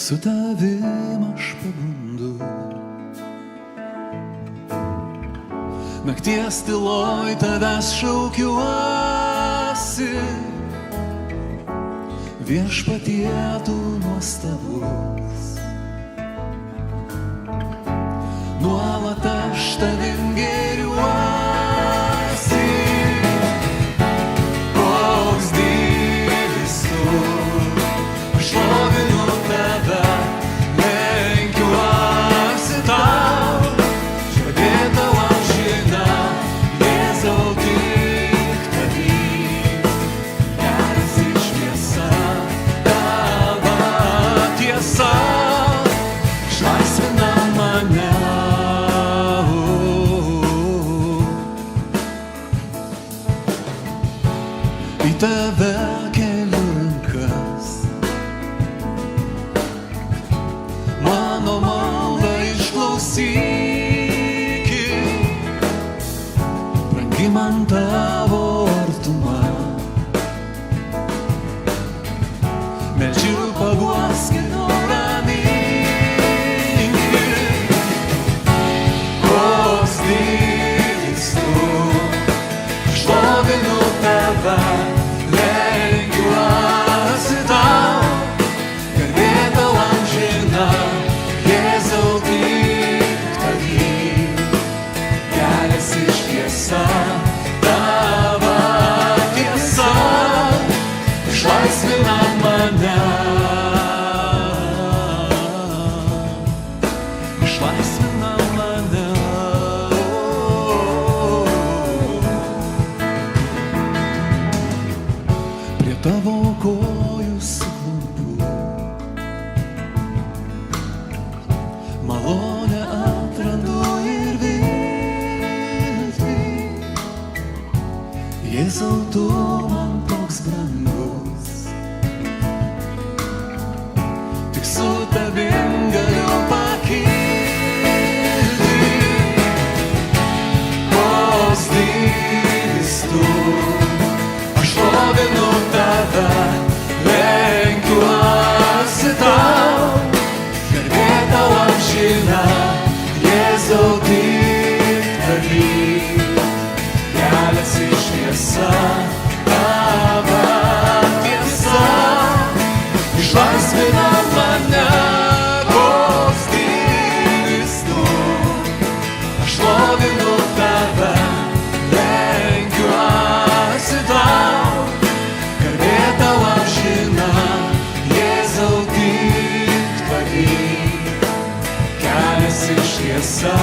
Su tavim aš pabundu, nakties tyloj tavęs šaukiuosi, viešpatie tu nuostabus. Nuolat aš tavim gėriuosi, koks didis tu, aš šlovinu tave, lenkiuosi tau, žadėta amžina, Jėzau tik tavim, kelias ir šviesa, tavo tiesa išlaisvina mane. Į tave keliu rankas, mano maldą išklausykit, brangi man tavo artuma, meldžiu paguoskit, nuraminkit, koks didis tu, aš šlovinu tave, lenkiuosi tau, garbė tau amžina, Jėzau tik tavim, kelias ir šviesa, tavo tiesa išlaisvina mane, išlaisvina mane. Prie tavo kojų suklumpu, malonę atrandu ir viltį. Jėzau, tu man toks brangus, tik su tavim galiu pakilti. Koks didis tu, aš šlovinu tave, lenkiuosi tau, garbė tau amžina, Jėzau tik tavim, kelias ir šviesa, tavo tiesa išlaisvina mane. Koks didis tu, aš šlovinu tave, lenkiuosi tau, garbė tau amžina, Jėzau tik tavim, kelias ir šviesa.